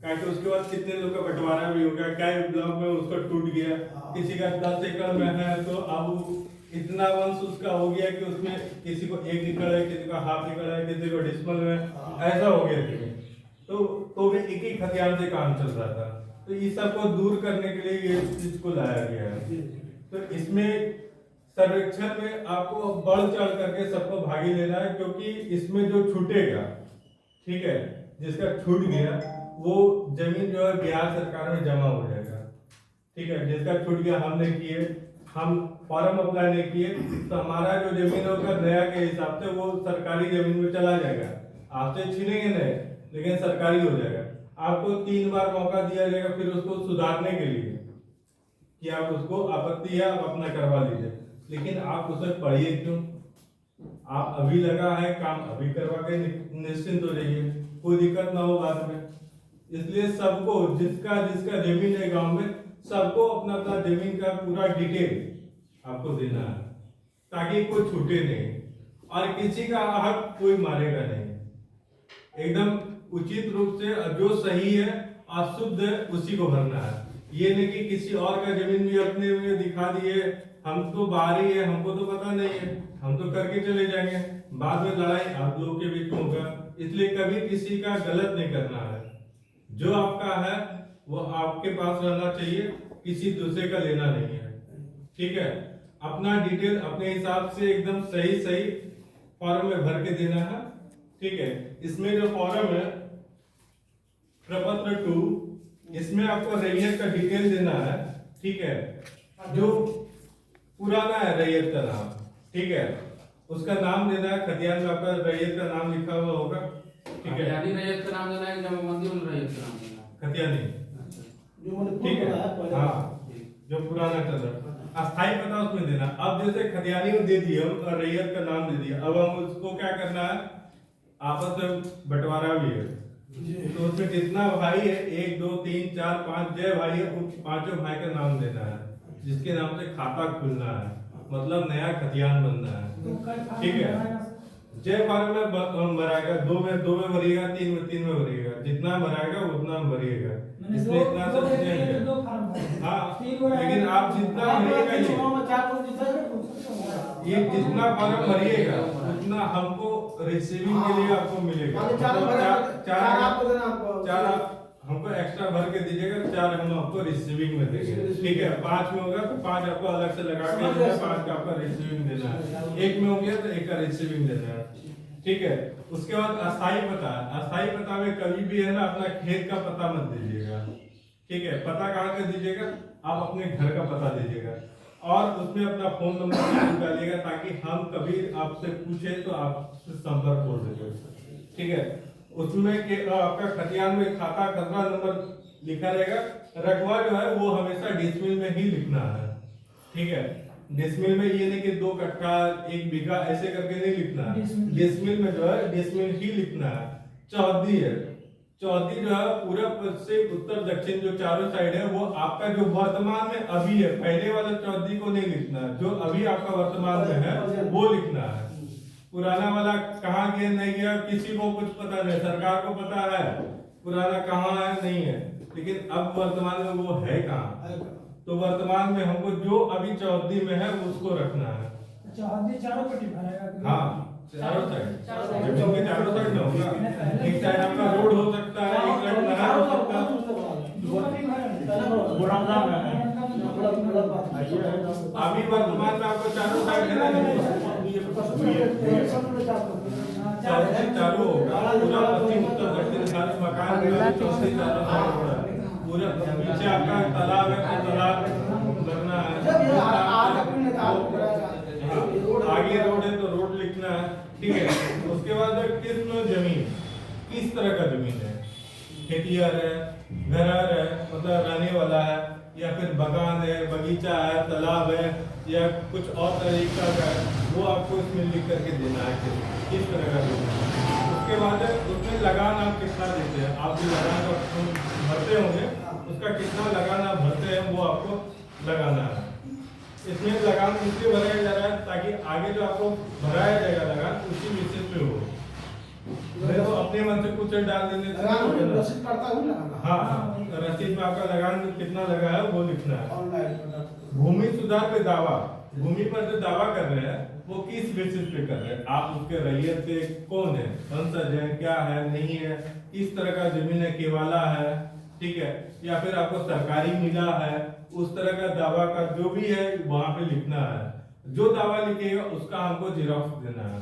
ताकि उसके बाद कितने लोग का बंटवारा भी हो गया, क्या ब्लॉक में उसका टूट गया, किसी का 10 एकड़ में है तो अब इतना वंश उसका हो गया कि उसमें किसी को 1 एकड़ है, किसी का हाफ एकड़ है, किसी को डिसमल में, ऐसा हो गया जमीन। तो भी एक ही खतियान से काम चल रहा था। तो इस सबको दूर करने के लिए ये चीज को लाया गया है। तो इसमें सर्वेक्षण में आपको बढ़ चढ़ करके सबको भागी लेना है, क्योंकि इसमें जो छूटेगा, ठीक है, जिसका छूट गया वो जमीन जो है बिहार सरकार में जमा हो जाएगा। ठीक है, जिसका छूट गया हमने किए, हम फॉर्म अप्लाई नहीं किए तो हमारा जो जमीन होगा नया के हिसाब से वो सरकारी जमीन में चला जाएगा। आपसे छीनेंगे नहीं, लेकिन सरकारी हो जाएगा। आपको 3 बार मौका दिया जाएगा फिर उसको सुधारने के लिए कि आप उसको आपत्ति है आप अपना करवा लीजिए, लेकिन आप उसे पढ़िए क्यों? आप अभी लगा है काम अभी करवा के निश्चिंत हो जाइए, कोई दिक्कत ना हो बाद में। इसलिए सबको जिसका जिसका जमीन है गांव में, सबको अपना अपना जमीन का पूरा डिटेल आपको देना है, ताकि कोई छूटे नहीं और किसी का हक कोई मारेगा नहीं। एकदम उचित रूप से जो सही है और शुद्ध है उसी को भरना है। ये नहीं कि किसी और का जमीन भी अपने में दिखा दिए, हम तो बाहरी है, हमको तो पता नहीं है, हम तो करके चले जाएंगे, बाद में लड़ाई आप लोगों के बीच में होगा। इसलिए कभी किसी का गलत नहीं करना है। जो आपका है वो आपके पास रहना चाहिए, किसी दूसरे का लेना नहीं है। ठीक है, अपना डिटेल अपने हिसाब से एकदम सही सही फॉर्म में भर के देना है। ठीक है, इसमें जो फॉर्म है प्रपत्र 2, इसमें आपको रैयत का डिटेल देना है। ठीक है, जो पुराना है रैयत का नाम, ठीक है, उसका नाम देना है। खतियान में आपका रैयत का नाम लिखा हुआ होगा। ठीक है, खतियानी रैयत का नाम देना है, जमाबंदी वाला रैयत का नाम देना है। खतियानी, ठीक है, हाँ, जो पुराना चल रहा है अस्थायी पता उसमें देना। अब जैसे खतियानी में दे दिया और रैयत का नाम दे दिया, अब हम उसको क्या करना है, आपस में बंटवारा भी है। तो उसमें जितना भाई है 1 2 3 4 5 जय भाई है, उन 5 भाई का नाम देना है, जिसके नाम से खाता खुलना है, मतलब नया खतियान बनना है। ठीक है, जय फॉर्म में भराएगा, 2 में भरिएगा, 3 में भरिएगा, जितना भराएगा उतना भरिएगा। इसमें इतना सब चीजें, हाँ, लेकिन आप जितना भरिएगा ये जितना फॉर्म भरिएगा उतना हमको रिसीविंग के लिए आपको मिलेगा। चार हमको एक्स्ट्रा भर के दीजिएगा, 4 हम आपको रिसीविंग में देंगे। ठीक है, 5 में होगा तो 5 आपको अलग से लगा के देना है, 5 का आपका रिसीविंग देना है। 1 में हो गया तो 1 का रिसीविंग देना है। ठीक है, उसके बाद अस्थायी पता। अस्थायी पता में कभी भी है ना अपना खेत का पता मत दीजिएगा। ठीक है, पता कहाँ का दीजिएगा, आप अपने घर का पता दीजिएगा और उसमें अपना फोन नंबर डालिएगा, ताकि हम कभी आपसे पूछे तो आपसे संपर्क हो सके। ठीक है, उसमें आपका खतियान में खाता खसरा नंबर लिखा रहेगा। रकबा जो है वो हमेशा डिसमिल में ही लिखना है। ठीक है, डिसमिल में ये नहीं कि 2 कट्ठा 1 बीघा ऐसे करके नहीं लिखना है। डिसमिल में जो है डिसमिल ही लिखना है। चौहद्दी है, चौहद्दी जो है पूरब पश्चिम उत्तर दक्षिण जो चारों साइड है वो आपका जो वर्तमान में अभी है, पहले वाला चौहद्दी को नहीं लिखना है, जो अभी आपका वर्तमान में है वो लिखना है। पुराना वाला कहाँ गया नहीं गया किसी को कुछ पता नहीं, सरकार को पता है पुराना कहाँ है नहीं है, लेकिन अब वर्तमान में वो है कहाँ। तो वर्तमान में हमको जो अभी चौहद्दी में है उसको रखना है। चौहद्दी चारों पट्टी भरेगा। हाँ, चारों साइड, जमीन के चारों साइड ना होगा। एक साइड आपका रोड हो सकता है, एक साइड नहर हो सकता है। अभी वर्तमान में आपको चारों साइड चालू होगा, पूरा पश्चिम उत्तर दक्षिण सारे मकान पूरा पीछे आपका तालाब है तो तालाब लगना है, आगे रोड है तो रोड लिखना है। ठीक है, उसके बाद किस्म जमीन, किस तरह का जमीन है, खेतियर है, घरार है मतलब रहने वाला है, या फिर बगान है, बगीचा है, तालाब है, या कुछ और तरीका का है, वो आपको इसमें लिख करके देना है किस तरह का जमीन। उसके बाद उसमें लगान आप कितना देते हैं, आप जो लगान भरते होंगे उसका कितना लगान आप भरते हैं वो आपको लगाना है। इसमें लगान इसलिए भराया जा रहा है ताकि आगे जो आपको भराया जाएगा लगान उसी विषय पे हो। नहीं तो अपने मन से कुछ डाल देने से लगान हो में जाएगा। रसीद पड़ता है ना। हाँ रसीद में आपका लगान कितना लगा है वो लिखना है। ऑनलाइन भूमि सुधार पे दावा, भूमि पर जो दावा कर रहे हैं वो किस बेसिस पे कर रहे हैं, आप उसके रैयत से कौन है, वंशज है, क्या है, नहीं है, किस तरह का जमीन है, केवाला है, ठीक है, या फिर आपको सरकारी मिला है, उस तरह का दावा का जो भी है वहां पे लिखना है। जो दावा लिखेगा उसका हमको जिरॉक्स देना है,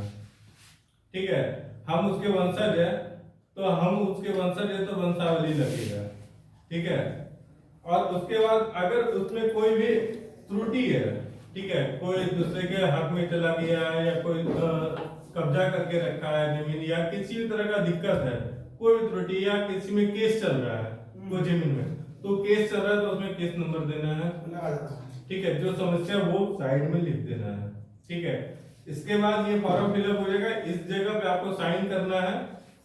ठीक है। हम उसके वंशज है तो हम उसके वंशज है तो वंशावली लगेगा, ठीक है। और उसके बाद अगर उसमें कोई भी त्रुटि है, ठीक है, कोई दूसरे के हक में चला गया है या कोई कब्जा करके रखा है जमीन या किसी भी तरह का दिक्कत है, कोई भी त्रुटि या किसी में केस चल रहा है वो जमीन में, तो केस चल रहा है तो उसमें केस नंबर देना है, ठीक है। जो समस्या वो साइड में लिख देना है, ठीक है। इसके बाद ये फॉर्म फिलअप हो जाएगा। इस जगह पे आपको साइन करना है,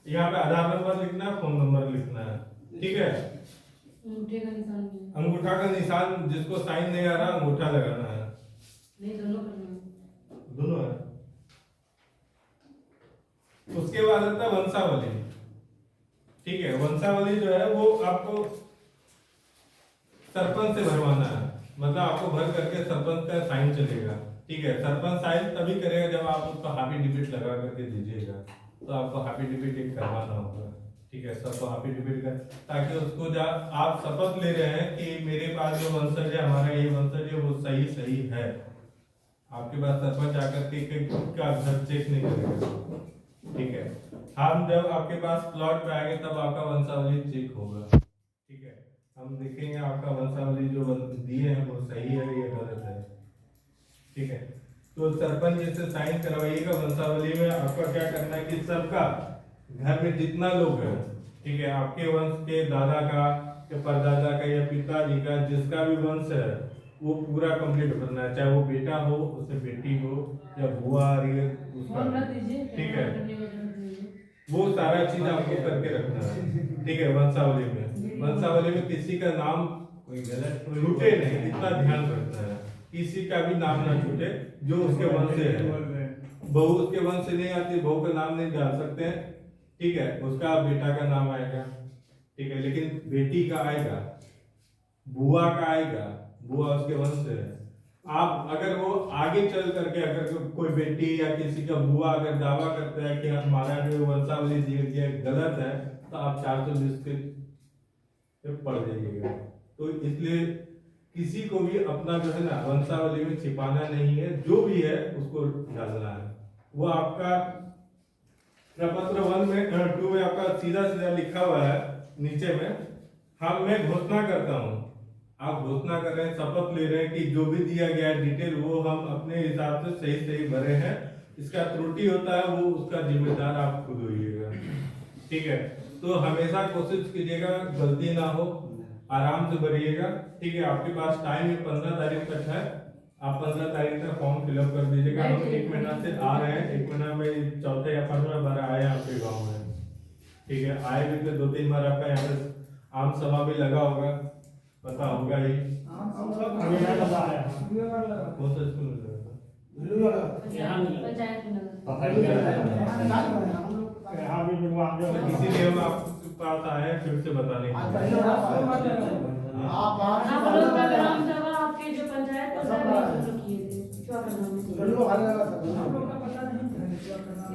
यहाँ पे आधार नंबर लिखना है, फोन नंबर लिखना है, ठीक है। अंगूठे का निशान भी है। अंगूठा का निशान, जिसको साइन नहीं आ रहा अंगूठा लगाना है, नहीं दोनों करना है। दोनों है। उसके बाद आता है वंशावली, ठीक है। वंशावली जो है वो आपको सरपंच से भरवाना है, मतलब आपको भर करके सरपंच का साइन चलेगा, ठीक है। सरपंच साइन तभी करेगा जब आप उसको हाफी डिबिट लगा करके दीजिएगा, तो आपको हाफी डिबिट एक करवाना होगा, ठीक है। सबको हाफी डिबिट कर, ताकि उसको जब आप शपथ ले रहे हैं कि मेरे पास जो वंशज है, हमारा ये वंशज है, वो सही है, आपके पास सरपंच आकर के का घर चेक नहीं करेगा, ठीक है। हम जब आपके पास प्लॉट पे आएंगे तब आपका वंशावली चेक होगा, ठीक है। हम देखेंगे आपका वंशावली जो दिए हैं वो सही है या गलत है, ठीक है। तो सरपंच जैसे साइन करवाइएगा वंशावली में। आपका क्या करना है कि सबका घर में जितना लोग हैं, ठीक है, आपके वंश के दादा का या परदादा का या पिताजी का जिसका भी वंश है वो पूरा कंप्लीट भरना है, चाहे वो बेटा हो, उससे बेटी हो या बुआ आ रही है उसका, फोन रख दीजिए, ठीक है। करने में जरूरत नहीं है। वो सारा चीज आपको करके रखना है, ठीक है। वंशावली में, वंशावली में किसी का नाम कोई गलत छूटे नहीं, इतना ध्यान रखना है, किसी का भी नाम ना छूटे जो उसके वंश से है। बहू उसके वंश से नहीं आती, बहू का नाम नहीं डाल सकते हैं, ठीक है। उसका बेटा का नाम आएगा, ठीक है, लेकिन बेटी का आएगा, बुआ का आएगा, बुआ उसके वंश से है। आप अगर वो आगे चल करके अगर कोई बेटी या किसी का बुआ अगर दावा करता है कि हमारा जो वंशावली दी गई है गलत है, तो आप 420 के पढ़ जाइएगा। तो इसलिए किसी को भी अपना जो है ना वंशावली में छिपाना नहीं है, जो भी है उसको डालना है। वो आपका प्रपत्र 1 में 2 में आपका सीधा सीधा लिखा हुआ है नीचे में, हाँ मैं घोषणा करता हूँ, आप घोषणा कर रहे हैं, शपथ ले रहे हैं कि जो भी दिया गया डिटेल वो हम अपने हिसाब से सही भरे हैं, इसका त्रुटि होता है वो उसका जिम्मेदार आप खुद होइएगा, ठीक है। तो हमेशा कोशिश कीजिएगा गलती ना हो, आराम से भरिएगा, ठीक है। आपके पास टाइम 15 तारीख तक है, आप 15 तारीख तक फॉर्म फिलअप कर दीजिएगा। हम 1 महीना से आ रहे हैं, 1 महीना में चौथे या 15 बार आए आपके गाँव में, ठीक है। आए भी थे 2-3 बार, आपका यहाँ पे आम सभा भी लगा होगा, पता होगा ही। कौन सा स्कूल में लगा था? पंचायत में लगा। इसीलिए हम आपके पास आए हैं फिर से बताने के लिए। आप लोग का ग्राम सभा आपके जो पंचायत का सब किए थे, क्या करना है?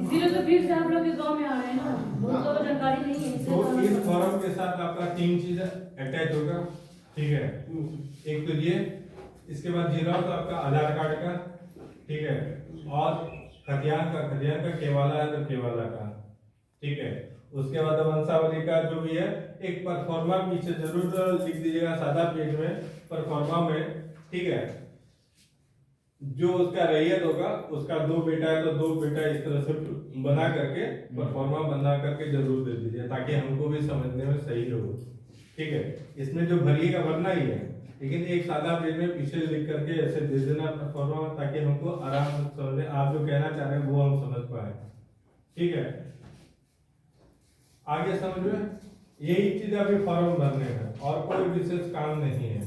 इसीलिए तो फिर से आप लोग इस गांव में आ रहे हैं ना, उनको तो जानकारी नहीं है। तो इस फॉर्म के साथ आपका 3 चीज अटैच होगा, ठीक है। एक तो ये, इसके बाद जीरोक्स आपका आधार कार्ड का, ठीक है, और खतियान का केवाला है तो केवाला का, ठीक है। उसके बाद वंशावली का जो भी है एक परफॉर्मा पीछे जरूर लिख दीजिएगा, सादा पेज में परफॉर्मा में, ठीक है। जो उसका रैयत होगा, उसका 2 बेटा है तो 2 बेटा इस तरह से बना करके परफॉर्मा बना करके जरूर दे दीजिए, ताकि हमको भी समझने में सही हो, ठीक है। इसमें जो भरिएगा भरना ही है, लेकिन एक सादा पेज में पीछे लिख करके ऐसे दे देना परफॉर्मा, ताकि हमको आराम से समझे, आप जो कहना चाह रहे हैं वो हम समझ पाए, ठीक है। आगे समझ में यही चीज अभी फॉर्म भरने हैं, और कोई विशेष काम नहीं है।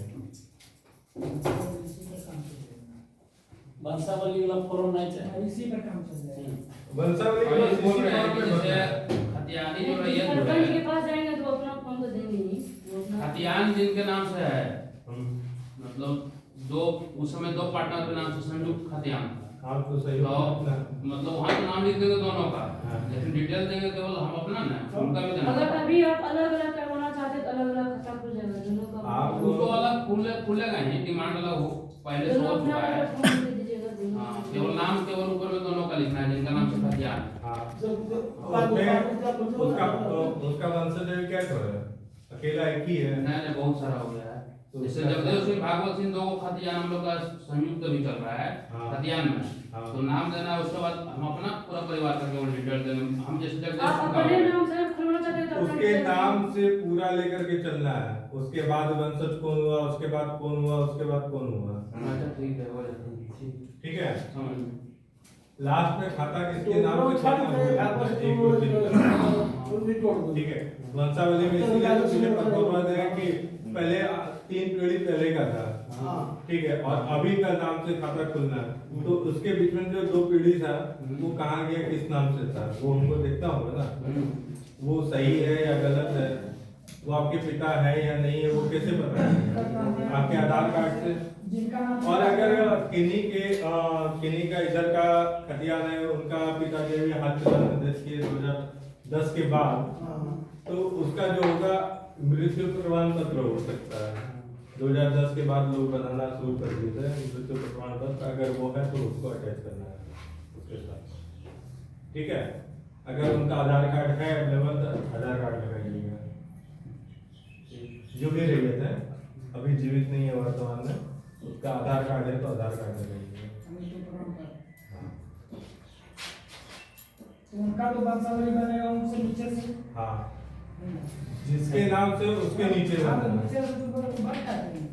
वंशावली वाला फॉर्म नहीं चाहिए। इसी पर काम चल जाएगा। वंशावली और ये बस बोल इसी रहे हैं फॉर्म कि पे जैसे बता। खतियानी जो रैयत जो सरपंच के है, पास जाएंगे तो अपना फॉर्म तो देंगे नहीं, वो अपना खतियान जिनके नाम से है, हम्म। मतलब दो उस समय दो पार्टनर के नाम से संयुक्त खतियान था। आप तो सही तो बात है। मतलब वहाँ तो नाम लिख देंगे दोनों का, हाँ। लेकिन डिटेल देंगे केवल हम अपना ना, उनका भी देना अगर पड़ेगा। अभी आप अलग अलग करवाना चाहते तो अलग अलग खाता खुल जाएगा दोनों का। आप उसको अलग खुलेगा ही, डिमांड अलग हो, पहले से दोनों हो अपना चुका है। अलग फॉर्म दे दीजिएगा दोनों हाँ, का। केवल नाम केवल ऊपर में दोनों का लिखना है जिनका नाम से खतियान है। हाँ। उसमें उसका वंशज क्या करे? अकेला एक ही है। नहीं बहुत सारा हो गया है। तो जैसे उसका- जगदेव सिंह भागवत सिंह दो खतियान हम लोग का संयुक्त भी चल रहा है हाँ। खतियान में। हाँ। तो नाम देना है, उसके बाद हम अपना पूरा परिवार का केवल डिटेल देंगे। हम जैसे जगदेव आप सिंह अपने का नाम से खुलवाना चाहते हैं तो अपना उसके डिटेल नाम से पूरा लेकर के चलना है। उसके बाद वंशज कौन हुआ, उसके बाद कौन हुआ, उसके बाद कौन हुआ। अच्छा ठीक है, हो जाता है। ठीक है। समझ गए। लास्ट में खाता किसके नाम से खत्म हो गया, एक दो दिन। ठीक है। वंशावली में इसीलिए तो मुझे पता है कि पहले 3 पीढ़ी पहले का था। ठीक है। और अभी का नाम से खाता खुलना है, तो उसके बीच में जो 2 पीढ़ी था वो कहाँ गया, किस नाम से था, वो हमको देखना होगा ना। वो सही है या गलत है, वो आपके पिता है या नहीं है, वो कैसे पता है? आपके आधार कार्ड से। जिनका नाम और अगर किन्हीं का इधर का खतियान है, उनका पिताजी भी हाथ चला 2010 के बाद, तो उसका जो होगा मृत्यु प्रमाण पत्र हो सकता है। 2010 के बाद लोग बनाना शुरू कर दिए थे मृत्यु प्रमाण पत्र, अगर वो है तो उसको अटैच करना है उसके साथ। ठीक है। अगर उनका आधार कार्ड है अवेलेबल तो आधार कार्ड लगाइएगा। जो भी रैयत है अभी जीवित नहीं है वर्तमान में, उसका आधार कार्ड है तो आधार कार्ड लगाइएगा। तो उनका तो वंशावली बनेगा उनसे नीचे से। हाँ, जिसके नाम से उसके नीचे हाँ, तो रहना है। नीचे से तो बढ़ जाते हैं।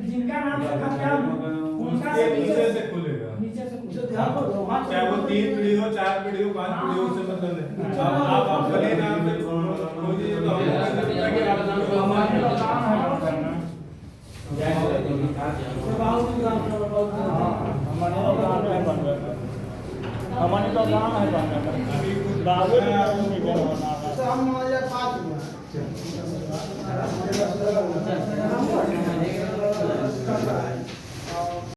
जिनका नाम से खतियान उनका उसके नीचे से खुलेगा। नीचे से कुछ चाहे वो 3 पीढ़ी हो, 4 पीढ़ी हो, 5 पीढ़ी हो, उससे मतलब नहीं। आप अपने नाम से कोई चीज़ तो हम लोग कर सकते हैं कि आप जो हमारे हमारे तो गाँव है अभी कुछ दावे हम